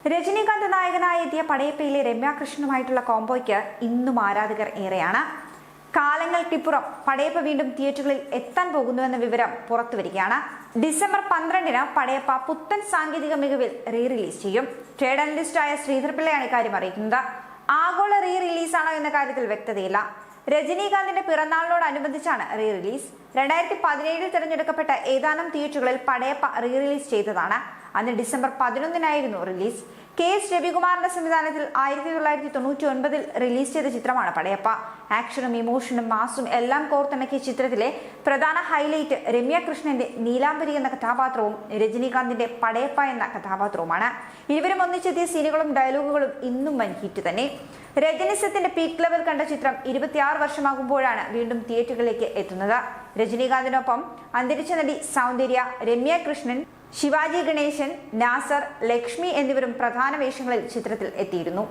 രജനീകാന്ത് നായകനായി എത്തിയ പടയപ്പയിലെ രമ്യ കൃഷ്ണനുമായിട്ടുള്ള കോംബോയ്ക്ക് ഇന്നും ആരാധകർ ഏറെയാണ്. കാലങ്ങൾക്കിപ്പുറം പടയപ്പ വീണ്ടും തിയേറ്ററുകളിൽ എത്താൻ പോകുന്നുവെന്ന വിവരം പുറത്തുവരികയാണ്. ഡിസംബർ 12-ന് പടയപ്പ പുത്തൻ സാങ്കേതിക മികവിൽ റീ റിലീസ് ചെയ്യും. ട്രേഡ് അനലിസ്റ്റായ ശ്രീധർ പിള്ളയാണ് ഇക്കാര്യം അറിയിക്കുന്നത്. ആഗോള റീ റിലീസാണോ എന്ന കാര്യത്തിൽ വ്യക്തതയില്ല. രജനീകാന്തിന്റെ പിറന്നാളിനോടനുബന്ധിച്ചാണ് റീ റിലീസ്. 2017 തിരഞ്ഞെടുക്കപ്പെട്ട ഏതാനും തിയേറ്ററുകളിൽ പടയപ്പ റീ റിലീസ് ചെയ്തതാണ്. അന്ന് ഡിസംബർ 11-നായിരുന്നു റിലീസ്. KS രവികുമാറിന്റെ സംവിധാനത്തിൽ 1999 റിലീസ് ചെയ്ത ചിത്രമാണ് പടയപ്പ. ആക്ഷനും ഇമോഷനും മാസും എല്ലാം കോർത്തിണക്കിയ ചിത്രത്തിലെ പ്രധാന ഹൈലൈറ്റ് രമ്യ കൃഷ്ണന്റെ നീലാംബരി എന്ന കഥാപാത്രവും രജനീകാന്തിന്റെ പടയപ്പ എന്ന കഥാപാത്രവുമാണ്. ഇരുവരും ഒന്നിച്ചെത്തിയ സീനുകളും ഡയലോഗുകളും ഇന്നും വൻ ഹിറ്റ് തന്നെ. രജനിസത്തിന്റെ പീക്ക് ലെവൽ കണ്ട ചിത്രം 26 വർഷമാകുമ്പോഴാണ് വീണ്ടും തിയേറ്ററുകളിലേക്ക് എത്തുന്നത്. രജനീകാന്തിനൊപ്പം അന്തരിച്ച നടി സൗന്ദര്യ, രമ്യ കൃഷ്ണൻ, ശിവാജി ഗണേശൻ, നാസർ, ലക്ഷ്മി എന്നിവരും പ്രധാന വേഷങ്ങളിൽ ചിത്രത്തിൽ എത്തിയിരുന്നു.